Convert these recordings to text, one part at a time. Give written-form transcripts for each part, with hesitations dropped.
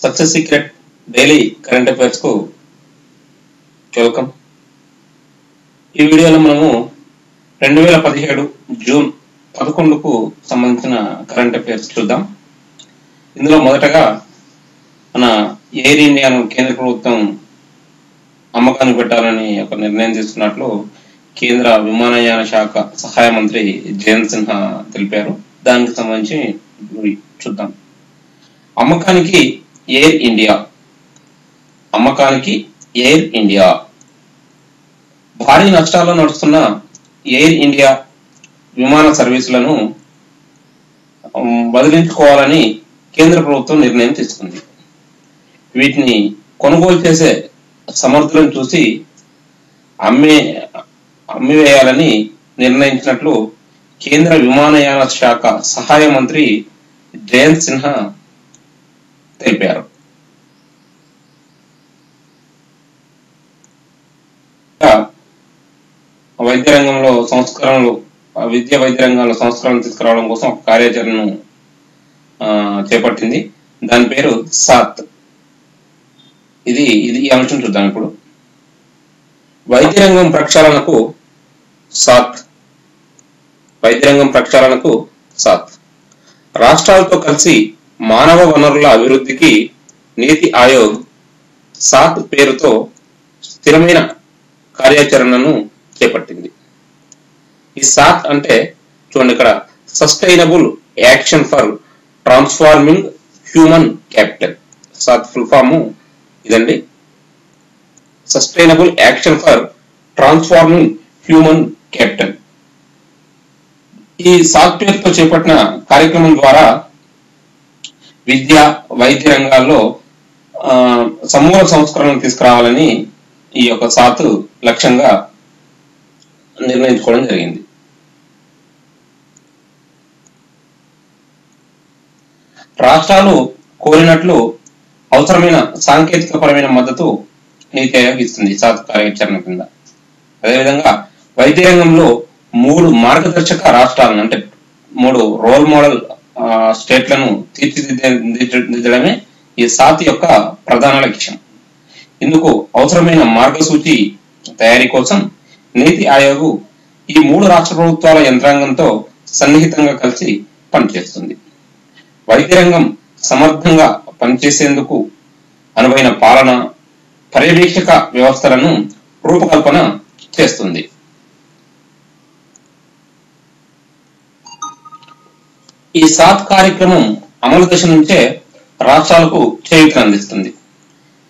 Success secret daily current affairs కు welcome. ఈ వీడియోలో మనము 2017 జూన్ 11కు సంబంధించిన కరెంట్ అఫైర్స్ చూద్దాం. ఇందులో మొదటగా మన ఎయిర్ ఇండియాను కేంద్ర ప్రభుత్వం అమ్మకానికి పెట్టాలని ఒక నిర్ణయం తీసుకున్నట్లు కేంద్ర విమానయాన శాఖ సహాయ మంత్రి జయంత్ సిన్హా తెలిపారు. దానికి సంబంధించి చూద్దాం. అమ్మకానికి ఎయిర్ ఇండియా భారీ నష్టాల్లో నడుస్తున్న ఎయిర్ ఇండియా విమాన సర్వీసులను బదిలించుకోవాలని కేంద్ర ప్రభుత్వం నిర్ణయం తీసుకుంది. వీటిని కొనుగోలు చేసే సమర్థులను చూసి అమ్మివేయాలని నిర్ణయించినట్లు కేంద్ర విమానయాన శాఖ సహాయ మంత్రి జయంత్ సిన్హా తెలిపారు. వైద్య రంగంలో సంస్కరణలు, వైద్య రంగంలో సంస్కరణలు తీసుకురావడం కోసం ఒక కార్యాచరణను చేపట్టింది. దాని పేరు సాత్. ఈ అంశం చూద్దాం ఇప్పుడు. వైద్య రంగం ప్రక్షాళనకు సాత్. రాష్ట్రాలతో కలిసి మానవ వనరుల అభివృద్ధికి నీతి ఆయోగ్ సాత్ పేరుతో స్థిరమైన కార్యాచరణను చేపట్టింది. ఈ సాత్ అంటే చూడండి, ఇక్కడ sustainable action for transforming human capital. సాత్ ఫుల్ ఫామ్ ఇదండి, sustainable action for transforming human capital. ఈ సాత్ పేరుతో చేపట్టిన కార్యక్రమం ద్వారా విద్య, వైద్య రంగాల్లో సమూల సంస్కరణలు తీసుకురావాలని ఈ యొక్క సాత్ లక్ష్యంగా నిర్ణయించుకోవడం జరిగింది. రాష్ట్రాలు కోరినట్లు అవసరమైన సాంకేతిక పరమైన మద్దతు నీతి ఆయోగ్ ఇస్తుంది సాత్ కార్యాచరణ కింద. అదేవిధంగా వైద్య రంగంలో 3 మార్గదర్శక రాష్ట్రాలను, అంటే 3 రోల్ మోడల్ స్టేట్లను తీర్చిదిద్దడమే ఈ సాత్ యొక్క ప్రధాన లక్ష్యం. ఇందుకు అవసరమైన మార్గసూచి తయారీ కోసం నీతి ఆయోగ్ ఈ 3 రాష్ట్ర ప్రభుత్వాల యంత్రాంగంతో సన్నిహితంగా కలిసి పనిచేస్తుంది. వైద్య రంగం సమర్థంగా పనిచేసేందుకు అనువైన పాలన, పర్యవేక్షక వ్యవస్థలను రూపకల్పన చేస్తుంది. ఈ సాత్ కార్యక్రమం అమలు దశ నుంచే రాష్ట్రాలకు చేయూత అందిస్తుంది.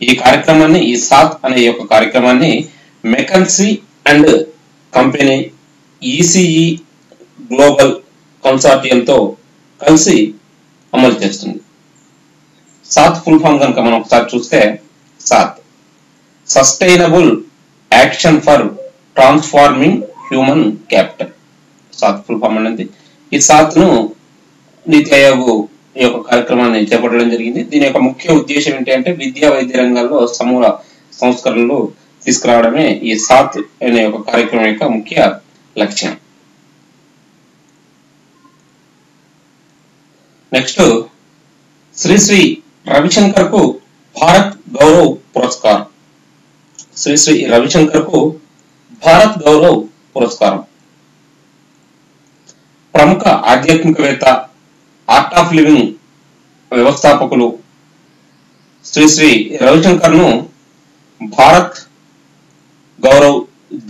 ఈ సాత్ అనే యొక్క కార్యక్రమాన్ని McKinsey and company ECE global కన్సార్టియంతో కలిసి అమలు చేస్తుంది. సాత్ ఫుల్ ఫామ్ కనుక మనం ఒకసారి చూస్తే, సాత్ sustainable action for transforming human capital. సాత్ ఫుల్ ఫామ్ అనేది. ఈ సాత్ ను నీతి ఆయోగ్ ఈ యొక్క కార్యక్రమాన్ని చేపట్టడం జరిగింది. దీని యొక్క ముఖ్య ఉద్దేశం ఏంటి అంటే విద్యా, వైద్య రంగాల్లో సమూల సంస్కరణలు తీసుకురావడమే ఈ సాత్ అనే ఒక కార్యక్రమం యొక్క ముఖ్య లక్ష్యం. నెక్స్ట్, శ్రీ రవిశంకర్ కు భారత్ గౌరవ్ పురస్కారం. శ్రీ రవిశంకర్ కు భారత్ గౌరవ్ పురస్కారం. ప్రముఖ ఆధ్యాత్మికవేత్త, ఆర్ట్ ఆఫ్ లివింగ్ వ్యవస్థాపకులు శ్రీ రవిశంకర్ ను భారత్ గౌరవ్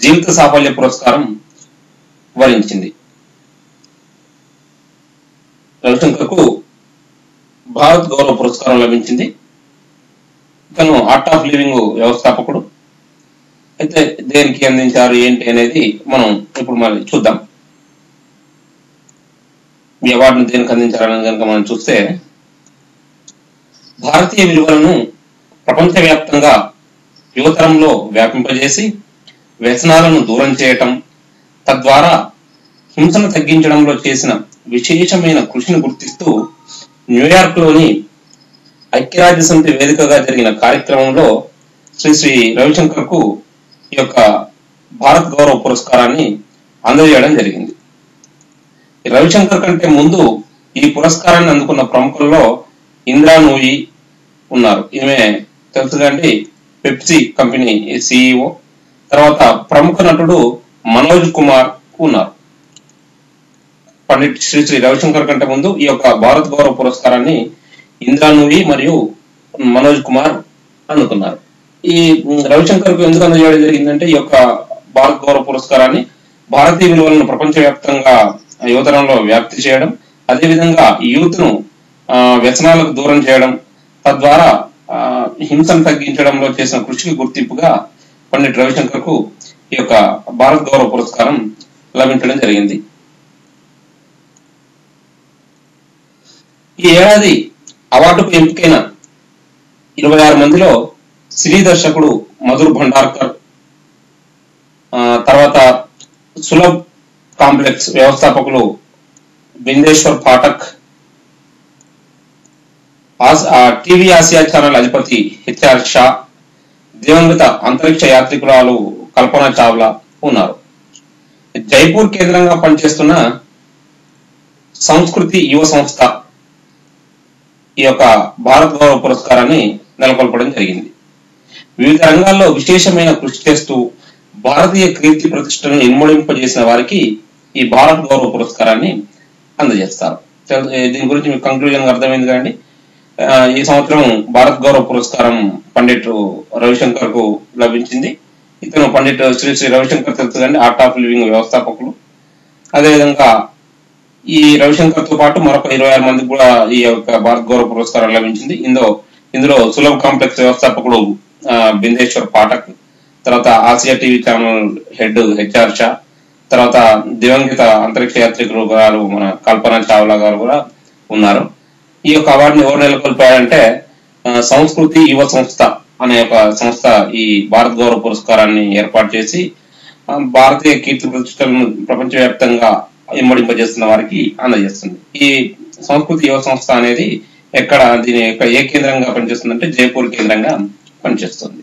జీవిత సాఫల్య పురస్కారం వరించింది. రవిశంకర్ కు భారత్ గౌరవ పురస్కారం లభించింది. ఇతను ఆర్ట్ ఆఫ్ లివింగ్ వ్యవస్థాపకుడు. అయితే దేనికి అందించారు ఏంటి అనేది మనం ఇప్పుడు మళ్ళీ చూద్దాం. ఈ అవార్డును దేనికి అందించారని కనుక మనం చూస్తే, భారతీయ విలువలను ప్రపంచవ్యాప్తంగా యువతరంలో వ్యాపింపజేసి వ్యసనాలను దూరం చేయటం, తద్వారా హింసను తగ్గించడంలో చేసిన విశేషమైన కృషిని గుర్తిస్తూ న్యూయార్క్ లోని ఐక్యరాజ్య సమితి వేదికగా జరిగిన కార్యక్రమంలో శ్రీ రవిశంకర్ కు ఈ యొక్క భారత్ గౌరవ పురస్కారాన్ని అందజేయడం జరిగింది. రవిశంకర్ కంటే ముందు ఈ పురస్కారాన్ని అందుకున్న ప్రముఖుల్లో ఇందిరా నూయి, ఉన్నారు. ఈమె తెలుసుకండి పెప్సీ కంపెనీ సిఇఓ. తర్వాత ప్రముఖ నటుడు మనోజ్ కుమార్ ఉన్నారు. పండిట్ శ్రీ శ్రీ రవిశంకర్ కంటే ముందు ఈ యొక్క భారత్ గౌరవ పురస్కారాన్ని ఇందిరా నూరి మరియు మనోజ్ కుమార్ అందుకున్నారు. ఈ రవిశంకర్ కు ఎందుకు అందజేయడం జరిగిందంటే ఈ యొక్క భారత్ గౌరవ పురస్కారాన్ని భారతీయ విలువలను ప్రపంచవ్యాప్తంగా యువతరంలో వ్యాప్తి చేయడం, అదేవిధంగా యూత్ ను వ్యసనాలకు దూరం చేయడం, తద్వారా హింసను తగ్గించడంలో చేసిన కృషికి గుర్తింపుగా పండిట్ రవిశంకర్ కు ఈ యొక్క భారత్ గౌరవ పురస్కారం లభించడం జరిగింది. ఈ ఏడాది అవార్డుకు ఎంపికైన 26 మందిలో సినీ దర్శకుడు మధుర్ భండార్కర్, తర్వాత సులభ్ కాంప్లెక్స్ వ్యవస్థాపకులు Bindeshwar Pathak, TV Asia channel అధిపతి హెచ్ఆర్ షా, దివంగత అంతరిక్ష యాత్రికురాలు కల్పన చావ్లా ఉన్నారు. జైపూర్ కేంద్రంగా పనిచేస్తున్న సంస్కృతి యువ సంస్థ ఈ యొక్క భారత్ గౌరవ పురస్కారాన్ని నెలకొల్పడం జరిగింది. వివిధ రంగాల్లో విశేషమైన కృషి చేస్తూ భారతీయ కీర్తి ప్రతిష్టను ఇన్మడింపజేసిన వారికి ఈ భారత్ గౌరవ పురస్కారాన్ని అందజేస్తారు. దీని గురించి మీకు కంక్లూజన్ అర్థమైంది కదండి. ఈ సంవత్సరం భారత్ గౌరవ పురస్కారం పండిట్ రవిశంకర్ కు లభించింది. ఇతను పండిట్ శ్రీ శ్రీ రవిశంకర్ తెలుసు కదండి, ఆర్ట్ ఆఫ్ లివింగ్ వ్యవస్థాపకులు. అదేవిధంగా ఈ రవిశంకర్ తో పాటు మరొక 26 మందికి కూడా ఈ యొక్క భారత్ గౌరవ పురస్కారం లభించింది. ఇందులో సులభ్ కాంప్లెక్స్ వ్యవస్థాపకుడు బిందేశ్వర్ పాఠక్, తర్వాత Asia TV channel head HR Shah, తర్వాత దివంగత అంతరిక్ష యాత్రికులు గారు మన కల్పన చావ్లా గారు కూడా ఉన్నారు. ఈ యొక్క అవార్డుని ఎవరు నెలకొల్పారంటే సంస్కృతి యువ సంస్థ అనే ఒక సంస్థ ఈ భారత్ గౌరవ పురస్కారాన్ని ఏర్పాటు చేసి భారతీయ కీర్తి ప్రతిష్టలను ప్రపంచవ్యాప్తంగా ఇమ్మడింపజేస్తున్న వారికి అందజేస్తుంది. ఈ సంస్కృతి యువ సంస్థ అనేది దీని యొక్క ఏ కేంద్రంగా పనిచేస్తుంది అంటే జైపూర్ కేంద్రంగా పనిచేస్తుంది.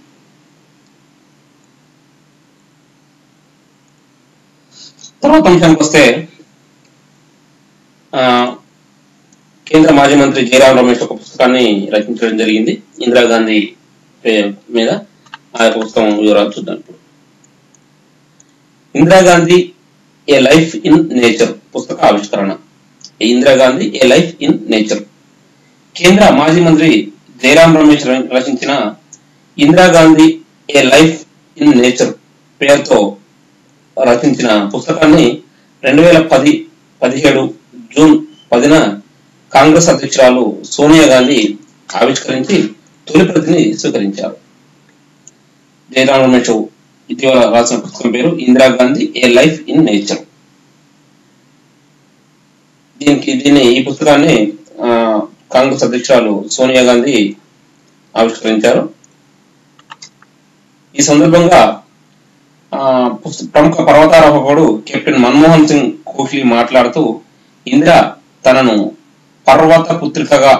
తర్వాత అంశానికి వస్తే కేంద్ర మాజీ మంత్రి జయరాం రమేష్ ఒక పుస్తకాన్ని రచించడం జరిగింది ఇందిరాగాంధీ మీద. ఆ యొక్క పుస్తకం వివరాలు చూద్దాం. ఇప్పుడు ఇందిరాగాంధీ ఏ లైఫ్ ఇన్ నేచర్ పుస్తక ఆవిష్కరణ. ఇందిరాగాంధీ ఏ లైఫ్ ఇన్ నేచర్ కేంద్ర మాజీ మంత్రి జయరాం రమేష్ రచించిన ఇందిరాగాంధీ ఏ లైఫ్ ఇన్ నేచర్ పేరుతో రచించిన పుస్తకాన్ని 2017 జూన్ 10న కాంగ్రెస్ అధ్యక్షురాలు సోనియా గాంధీ ఆవిష్కరించి తొలి ప్రతిని స్వీకరించారు. జయరాం రమేష్ ఇటీవల రాసిన పుస్తకం పేరు ఇందిరాగాంధీ ఏ లైఫ్ ఇన్ నేచర్. ఈ పుస్తకాన్ని కాంగ్రెస్ అధ్యక్షురాలు సోనియా గాంధీ ఆవిష్కరించారు. ఈ సందర్భంగా ప్రముఖ పర్వతారోహకుడు కెప్టెన్ మన్మోహన్ సింగ్ కోహ్లీ మాట్లాడుతూ ఇందిరా తనను పర్వత పుత్రికగా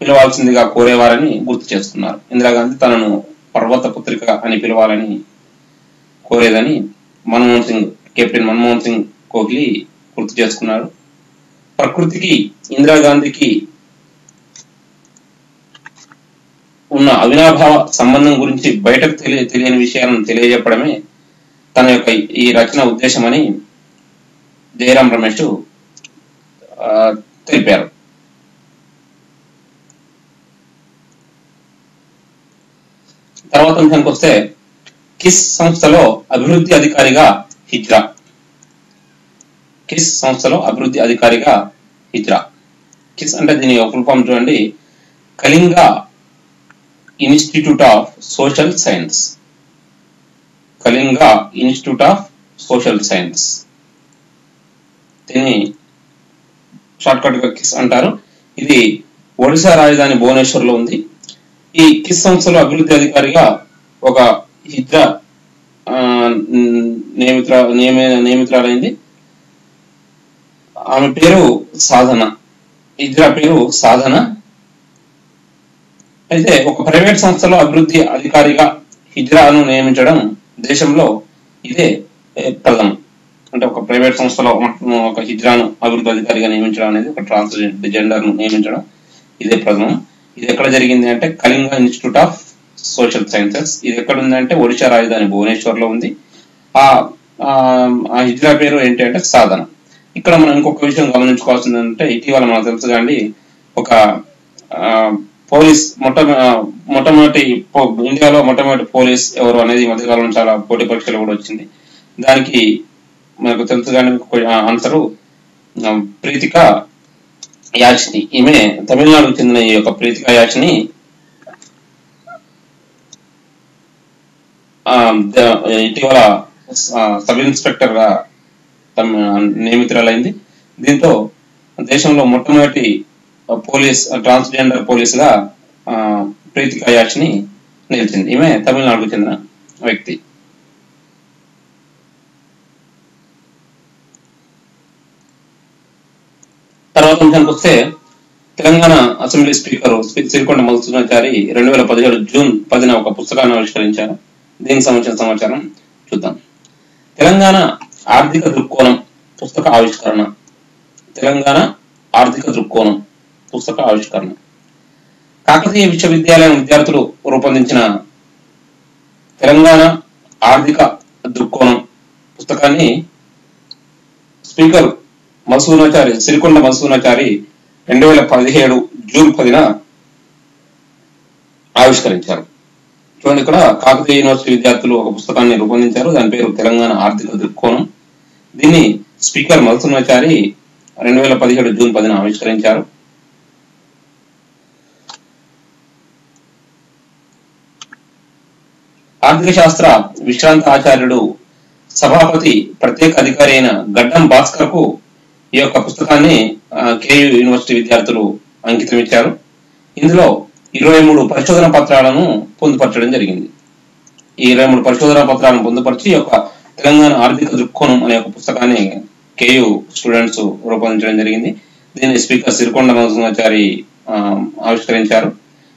పిలవాల్సిందిగా కోరేవారని గుర్తు చేస్తున్నారు. ఇందిరాగాంధీ తనను పర్వత పుత్రిక అని పిలవాలని కోరేదని కెప్టెన్ మన్మోహన్ సింగ్ కోహ్లీ గుర్తు చేసుకున్నారు. ప్రకృతికి ఇందిరాగాంధీకి ఉన్న అవినాభావ సంబంధం గురించి బయటకు తెలియని విషయాలను తెలియజెప్పడమే తన యొక్క ఈ రచన ఉద్దేశమని జయరాం రమేష్ తెలిపారు. తర్వాత అంశానికి వస్తే కిస్ సంస్థలో అభివృద్ధి అధికారిగా హిజ్రా. కిస్ సంస్థలో అభివృద్ధి అధికారిగా హిజ్రా. కిస్ అంటే దీని ఫుల్ ఫామ్ చూడండి, Kalinga institute of social science. Kalinga institute of social science దీన్ని షార్ట్ కట్ గా కిస్ అంటారు. ఇది ఒడిశా రాజధాని భువనేశ్వర్ లో ఉంది. ఈ కిస్ సంస్థలో అభివృద్ధి అధికారిగా ఒక హిజ్రా నియమితురాలైంది. ఆమె పేరు సాధన. హిజ్రా పేరు సాధన. అయితే ఒక ప్రైవేట్ సంస్థలో అభివృద్ధి అధికారిగా హిజ్రాను నియమించడం దేశంలో ఇదే ప్రథమం. అంటే ఒక ప్రైవేట్ సంస్థలో ఒక హిజ్రాను అభివృద్ధి అధికారిగా నియమించడం అనేది, ఒక ట్రాన్స్జెండర్ ను నియమించడం ఇదే ప్రథమం. ఇది ఎక్కడ జరిగింది అంటే Kalinga institute of social sciences. ఇది ఎక్కడ ఉందంటే ఒడిశా రాజధాని భువనేశ్వర్ లో ఉంది. ఆ హిజ్రా పేరు ఏంటి అంటే సాధన. ఇక్కడ మనం ఇంకొక విషయం గమనించుకోవాల్సింది అంటే ఇటీవల మనకు తెలుసు కానీ ఒక పోలీస్ మొట్టమొదటి ఇండియాలో మొట్టమొదటి పోలీస్ ఎవరు అనేది ఈ మధ్యకాలంలో చాలా పోటీ పరీక్షలు కూడా వచ్చింది. దానికి మనకు తెలుసు కానీ ఆన్సరు ప్రీతికా యాచిని. ఈమె తమిళనాడుకు చెందిన ఈ యొక్క ప్రీతికా యాచిని ఇటీవల సబ్ ఇన్స్పెక్టర్ గా నియమితురాలైంది. దీంతో దేశంలో మొట్టమొదటి పోలీస్ ట్రాన్స్జెండర్ పోలీస్ గా ప్రీతికా యాచిని నిలిచింది. ఈమె తమిళనాడుకు చెందిన వ్యక్తి. తర్వాత అంశానికి వస్తే Telangana assembly speaker Sirikonda Madhusudhanachari 2017 June 10న ఒక పుస్తకాన్ని ఆవిష్కరించారు. దీనికి సంబంధించిన సమాచారం చూద్దాం. తెలంగాణ ఆర్థిక దృక్కోణం పుస్తక ఆవిష్కరణ. తెలంగాణ ఆర్థిక దృక్కోణం పుస్తక ఆవిష్కరణ. కాకతీయ విశ్వవిద్యాలయం విద్యార్థులు రూపొందించిన తెలంగాణ ఆర్థిక దృక్కోణం పుస్తకాన్ని స్పీకర్ మధుసూదనాచారి సిరికొండ మధుసూదనాచారి 2017 జూన్ 10న ఆవిష్కరించారు. చూడండి, ఇక్కడ కాకతీయ యూనివర్సిటీ విద్యార్థులు ఒక పుస్తకాన్ని రూపొందించారు. దాని పేరు తెలంగాణ ఆర్థిక దృక్కోణం. దీన్ని స్పీకర్ మధుసూదనాచారి 2017 జూన్ 10న ఆవిష్కరించారు. ఆర్థిక శాస్త్ర విశ్రాంత ఆచార్యుడు సభాపతి ప్రత్యేక అధికారి అయిన గడ్డం భాస్కర్ కు ఈ యొక్క పుస్తకాన్ని కేయూ యూనివర్సిటీ విద్యార్థులు అంకితం ఇచ్చారు. ఇందులో 23 పరిశోధన పత్రాలను పొందుపరచడం జరిగింది. ఈ 23 పరిశోధన పత్రాలను పొందుపరిచి యొక్క తెలంగాణ ఆర్థిక దృక్కోణం అనే ఒక పుస్తకాన్ని కేయూ స్టూడెంట్స్ రూపొందించడం జరిగింది. దీన్ని స్పీకర్ సిరికొండ మధుసూదనాచారి ఆవిష్కరించారు.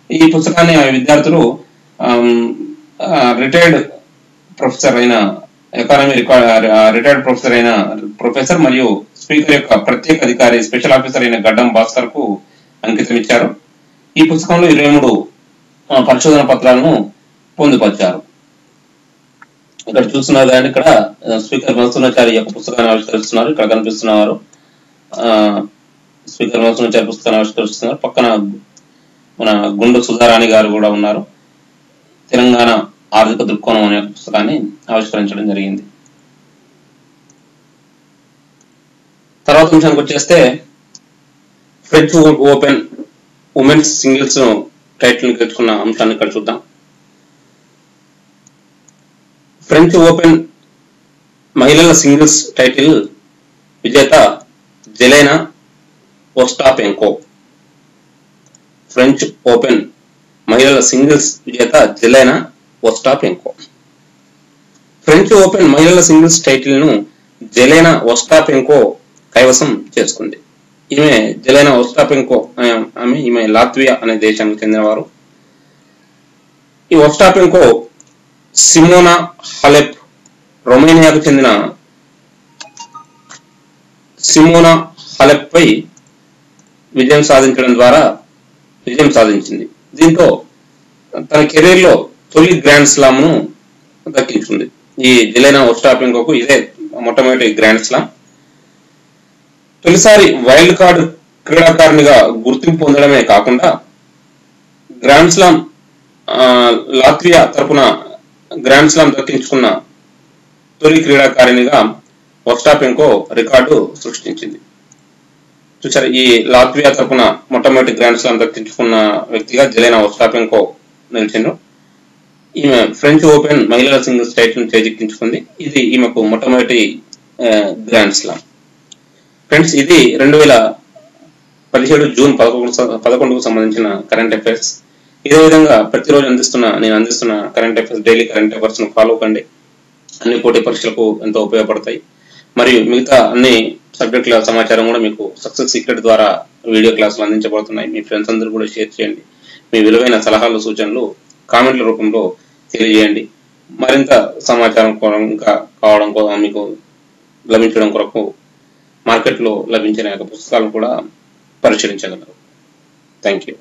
ఈ పుస్తకాన్ని విద్యార్థులు రిటైర్డ్ ప్రొఫెసర్ అయిన రిటైర్డ్ ప్రొఫెసర్ అయిన ప్రొఫెసర్ మరియు స్పీకర్ యొక్క ప్రత్యేక అధికారి స్పెషల్ ఆఫీసర్ అయిన గడ్డం భాస్కర్ కు అంకితం ఇచ్చారు. ఈ పుస్తకంలో 23 పరిశోధన పత్రాలను పొందుపరిచారు. ఇక్కడ చూస్తున్నారు కానీ ఇక్కడ స్పీకర్ మధుసూదనాచారి యొక్క పుస్తకాన్ని ఆవిష్కరిస్తున్నారు. ఇక్కడ కనిపిస్తున్నారు స్పీకర్ మధుసూదనాచారి పుస్తకాన్ని ఆవిష్కరిస్తున్నారు. పక్కన మన గుండు సుధారాణి గారు కూడా ఉన్నారు. తెలంగాణ ఆర్థిక దృక్కోణం అనే పుస్తకాన్ని ఆవిష్కరించడం జరిగింది. తర్వాత అంశానికి వచ్చేస్తే French open women's singles title గెలుచుకున్న అంశాన్ని ఇక్కడ చూద్దాం. ఫ్రెంచ్ ఓపెన్ మహిళల సింగిల్స్ టైటిల్ విజేత జెలెనా ఓస్టాపెంకో. ఫ్రెంచ్ ఓపెన్ మహిళల సింగిల్స్ విజేత జెలెనా ఓస్టాపెంకో. ఫ్రెంచ్ ఓపెన్ మహిళల సింగిల్స్ టైటిల్ ను జెలెనా ఓస్టాపెంకో కైవసం చేసుకుంది. ఈమె జెలెనా ఓస్టాపెంకో ఈమె లాత్వియా అనే దేశానికి చెందినవారు. ఈ ఓస్టాపెంకో సిమోనా హలెప్ రొమేనియాకు చెందిన సిమోనా హలెప్ పై విజయం సాధించింది. దీంతో తన కెరీర్ లో తొలి గ్రాండ్ స్లామ్ ను దక్కించుకుంది. ఈ జెలెనా ఓస్టాపెంకోకు ఇదే మొట్టమొదటి గ్రాండ్ స్లామ్. తొలిసారి వైల్డ్ కార్డ్ క్రీడాకారిణిగా గుర్తింపు పొందడమే కాకుండా గ్రాండ్ స్లామ్ లాత్వియా తరపున గ్రాండ్ స్లామ్ దక్కించుకున్న తొలి క్రీడాకారిణిగా ఓస్టాపెంకో రికార్డు సృష్టించింది. చూసారు, ఈ లాత్వియా తరపున మొట్టమొదటి గ్రాండ్ స్లామ్ దక్కించుకున్న వ్యక్తిగా జెలెనా ఓస్టాపెంకో నిలిచిండ్రు. ఈమె ఫ్రెంచ్ ఓపెన్ మహిళల సింగిల్స్ టైటిల్ చేజిక్కించుకుంది. ఇది ఈమెకు మొట్టమొదటి గ్రాండ్ స్లామ్. ఫ్రెండ్స్, ఇది 2017 జూన్ 11కు సంబంధించిన కరెంట్ అఫైర్స్. ఇదే విధంగా ప్రతిరోజు నేను అందిస్తున్న current affairs, daily current affairs ను ఫాలో కండి. అన్ని పోటీ పరీక్షలకు ఎంతో ఉపయోగపడతాయి. మరియు మిగతా అన్ని సబ్జెక్టుల సమాచారం కూడా మీకు సక్సెస్ సీక్రెట్ ద్వారా వీడియో క్లాసులు అందించబడుతున్నాయి. మీ ఫ్రెండ్స్ అందరూ కూడా షేర్ చేయండి. మీ విలువైన సలహాలు సూచనలు కామెంట్ల రూపంలో తెలియజేయండి. మరింత సమాచారం మీకు లభించడం కొరకు మార్కెట్లో లభించిన పుస్తకాలను కూడా పరిశీలించగలరు. Thank you.